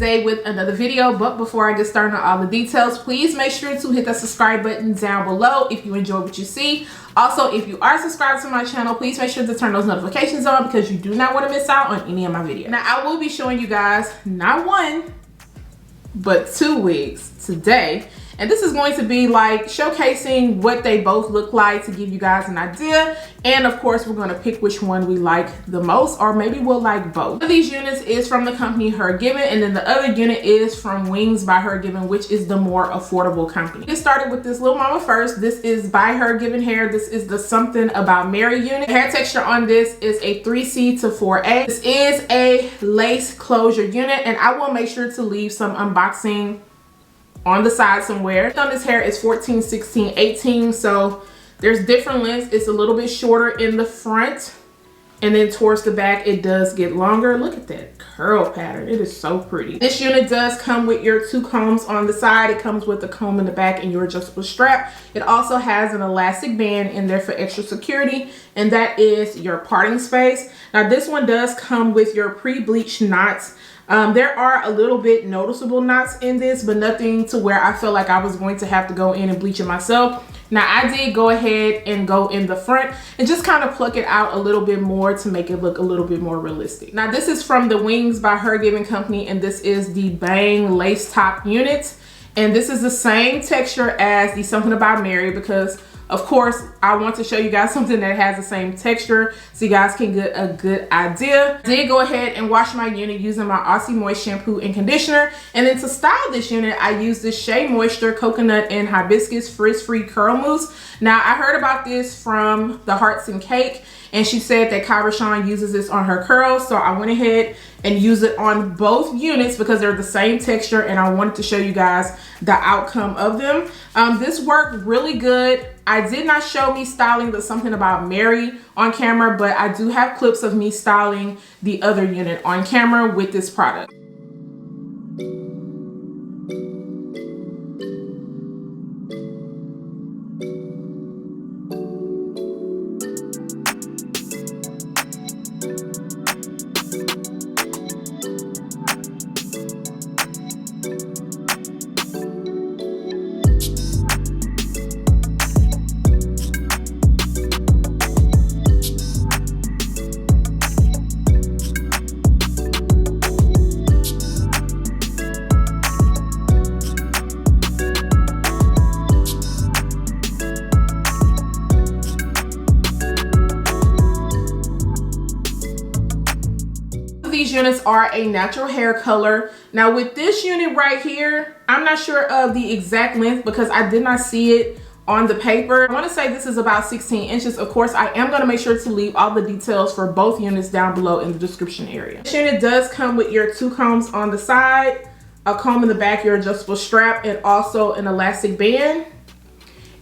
today with another video. But before I get started on all the details, please make sure to hit that subscribe button down below if you enjoy what you see. Also, if you are subscribed to my channel, please make sure to turn those notifications on because you do not want to miss out on any of my videos. Now, I will be showing you guys not one, but two wigs today. And this is going to be like showcasing what they both look like to give you guys an idea. And of course, we're going to pick which one we like the most, or maybe we'll like both. One of these units is from the company Hergiven, and then the other unit is from Wings by Hergiven, which is the more affordable company. Get started with this little mama first. This is by Hergivenhair. This is the Something About Mary unit. The hair texture on this is a 3C to 4A. This is a lace closure unit, and I will make sure to leave some unboxing on the side somewhere. On this hair is 14, 16, 18, so there's different lengths. It's a little bit shorter in the front, and then towards the back it does get longer. Look at that curl pattern, it is so pretty. This unit does come with your two combs on the side. It comes with a comb in the back and your adjustable strap. It also has an elastic band in there for extra security, and that is your parting space. Now this one does come with your pre-bleached knots. There are a little bit noticeable knots in this, but nothing to where I felt like I was going to have to go in and bleach it myself. Now I did go ahead and go in the front and just kind of pluck it out a little bit more to make it look a little bit more realistic. Now this is from the Wings by Hergiven company, and this is the Bang lace top unit. And this is the same texture as the Something About Mary because of course, I want to show you guys something that has the same texture so you guys can get a good idea. I did go ahead and wash my unit using my Aussie Moist shampoo and conditioner. And then to style this unit, I used this Shea Moisture Coconut and Hibiscus Frizz-Free Curl Mousse. Now, I heard about this from the Hearts and Cake, and she said that Kyra Sean uses this on her curls. So I went ahead and used it on both units because they're the same texture, and I wanted to show you guys the outcome of them. This worked really good. I did not show me styling the Something About Mary on camera, but I do have clips of me styling the other unit on camera with this product. These units are a natural hair color. Now with this unit right here, I'm not sure of the exact length because I did not see it on the paper. I want to say this is about 16 inches. Of course, I am going to make sure to leave all the details for both units down below in the description area. This unit does come with your two combs on the side, a comb in the back, your adjustable strap, and also an elastic band.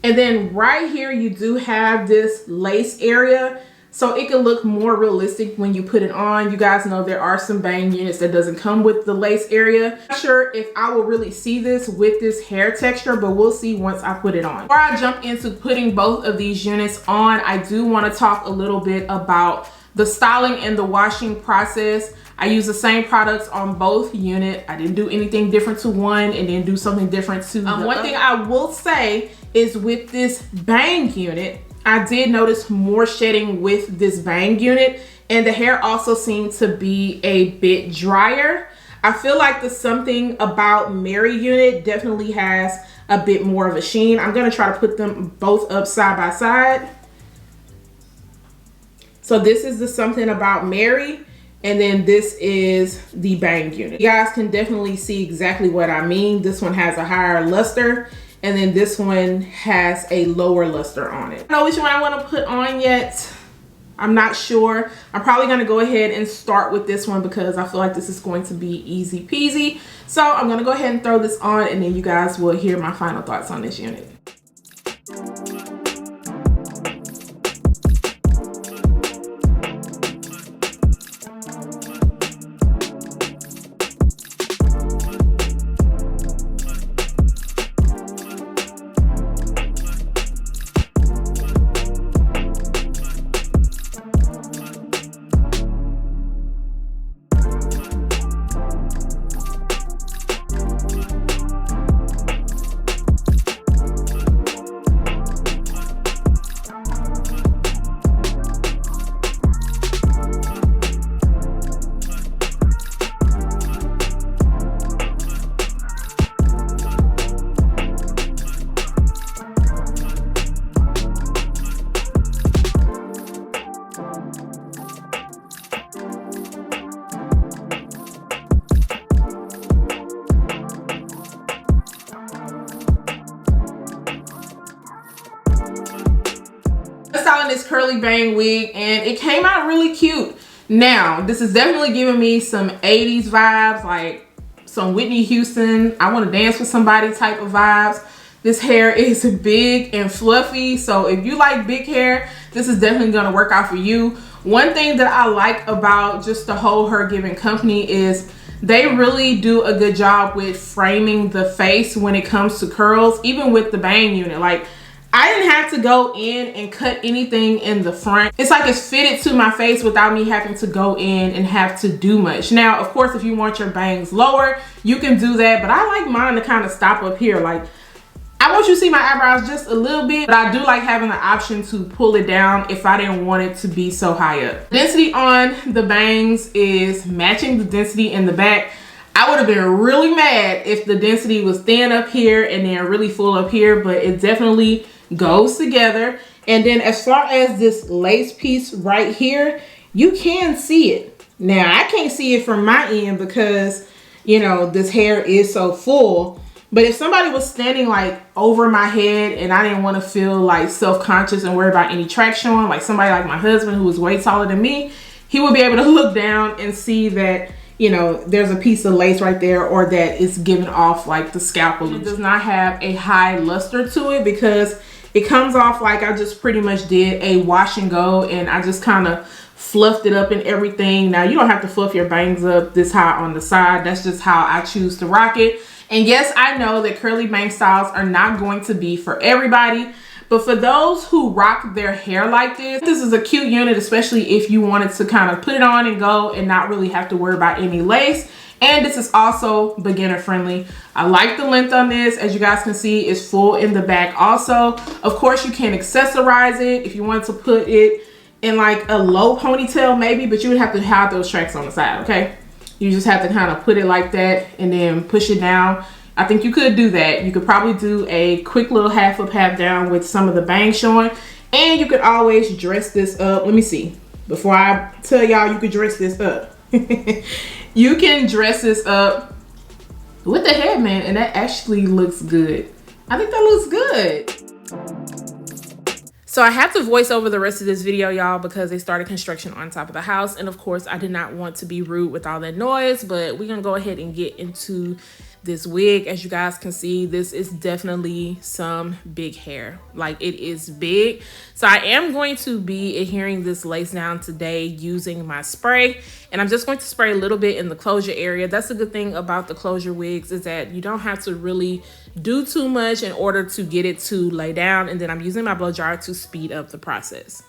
And then right here, you do have this lace area, so it can look more realistic when you put it on. You guys know there are some Bang units that doesn't come with the lace area. Not sure if I will really see this with this hair texture, but we'll see once I put it on. Before I jump into putting both of these units on, I do want to talk a little bit about the styling and the washing process. I use the same products on both units. I didn't do anything different to one and then do something different to the other. One thing I will say is with this Bang unit, I did notice more shedding with this Bang unit, and the hair also seemed to be a bit drier. I feel like the Something About Mary unit definitely has a bit more of a sheen. I'm gonna try to put them both up side by side. So this is the Something About Mary, and then this is the Bang unit. You guys can definitely see exactly what I mean. This one has a higher luster, and then this one has a lower luster on it. I don't know which one I want to put on yet. I'm not sure. I'm probably going to go ahead and start with this one because I feel like this is going to be easy peasy. So I'm going to go ahead and throw this on, and then you guys will hear my final thoughts on this unit. styling this curly bang wig and it came out really cute. Now, this is definitely giving me some 80s vibes, like some Whitney Houston, I want to dance with somebody type of vibes. This hair is big and fluffy, so if you like big hair, this is definitely going to work out for you. One thing that I like about just the whole Hergiven company is they really do a good job with framing the face when it comes to curls, even with the bang unit. Like, I didn't have to go in and cut anything in the front. It's like it's fitted to my face without me having to go in and have to do much. Now, of course, if you want your bangs lower, you can do that, but I like mine to kind of stop up here. Like, I want you to see my eyebrows just a little bit, but I do like having the option to pull it down if I didn't want it to be so high up. Density on the bangs is matching the density in the back. I would have been really mad if the density was thin up here and then really full up here, but it definitely goes together. And then as far as this lace piece right here, you can see it. Now, I can't see it from my end because, you know, this hair is so full. But if somebody was standing like over my head and I didn't want to feel like self-conscious and worry about any track showing, like somebody like my husband who is way taller than me, he would be able to look down and see that, you know, there's a piece of lace right there, or that it's giving off like the scalp. It does not have a high luster to it because it comes off like I just pretty much did a wash and go and I just kind of fluffed it up and everything. Now, you don't have to fluff your bangs up this high on the side. That's just how I choose to rock it. And yes, I know that curly bang styles are not going to be for everybody, but for those who rock their hair like this is a cute unit, especially if you wanted to kind of put it on and go and not really have to worry about any lace. And this is also beginner friendly. I like the length on this. As you guys can see, it's full in the back also. Of course, you can accessorize it if you want to put it in like a low ponytail maybe, but you would have to have those tracks on the side, okay? You just have to kind of put it like that and then push it down. I think you could do that. You could probably do a quick little half up, half down with some of the bangs showing. And you could always dress this up. Let me see. Before I tell y'all you could dress this up. You can dress this up with the headband and that actually looks good. I think that looks good. So I have to voice over the rest of this video, y'all, because they started construction on top of the house. And of course, I did not want to be rude with all that noise, but we're gonna go ahead and get into this wig. As you guys can see, this is definitely some big hair. Like, it is big. So I am going to be adhering this lace down today using my spray. And I'm just going to spray a little bit in the closure area. That's the good thing about the closure wigs, is that you don't have to really do too much in order to get it to lay down. And then I'm using my blow dryer to speed up the process.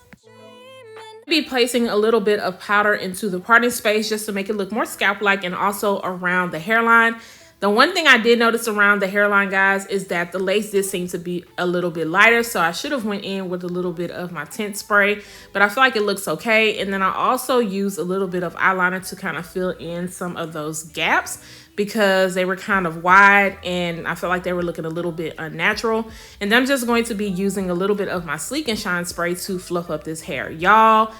I'll be placing a little bit of powder into the parting space just to make it look more scalp-like, and also around the hairline. The one thing I did notice around the hairline, guys, is that the lace did seem to be a little bit lighter. So I should have went in with a little bit of my tint spray, but I feel like it looks okay. And then I also used a little bit of eyeliner to kind of fill in some of those gaps because they were kind of wide and I felt like they were looking a little bit unnatural. And I'm just going to be using a little bit of my Sleek and Shine spray to fluff up this hair. Y'all,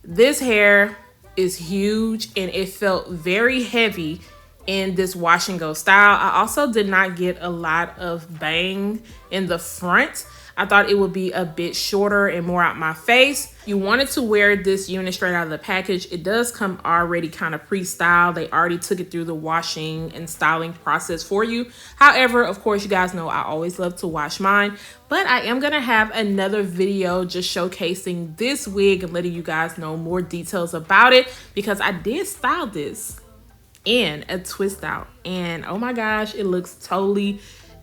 this hair is huge and it felt very heavy in this wash and go style. I also did not get a lot of bang in the front. I thought it would be a bit shorter and more out my face. You wanted to wear this unit straight out of the package. It does come already kind of pre-styled. They already took it through the washing and styling process for you. However, of course, you guys know I always love to wash mine, but I am gonna have another video just showcasing this wig and letting you guys know more details about it, because I did style this in a twist out and oh my gosh, it looks totally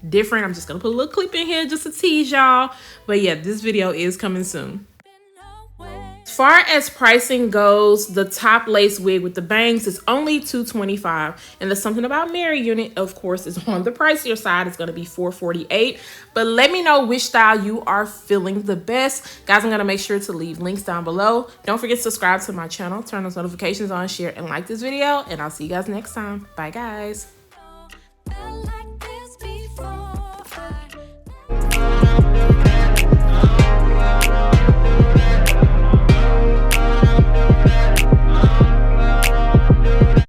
different. I'm just gonna put a little clip in here just to tease y'all, but yeah, this video is coming soon. As far as pricing goes, the top lace wig with the bangs is only $225, and the Something About Mary unit, of course, is on the pricier side. It's going to be $448. But let me know which style you are feeling the best. Guys, I'm going to make sure to leave links down below. Don't forget to subscribe to my channel, turn those notifications on, share, and like this video, and I'll see you guys next time. Bye, guys.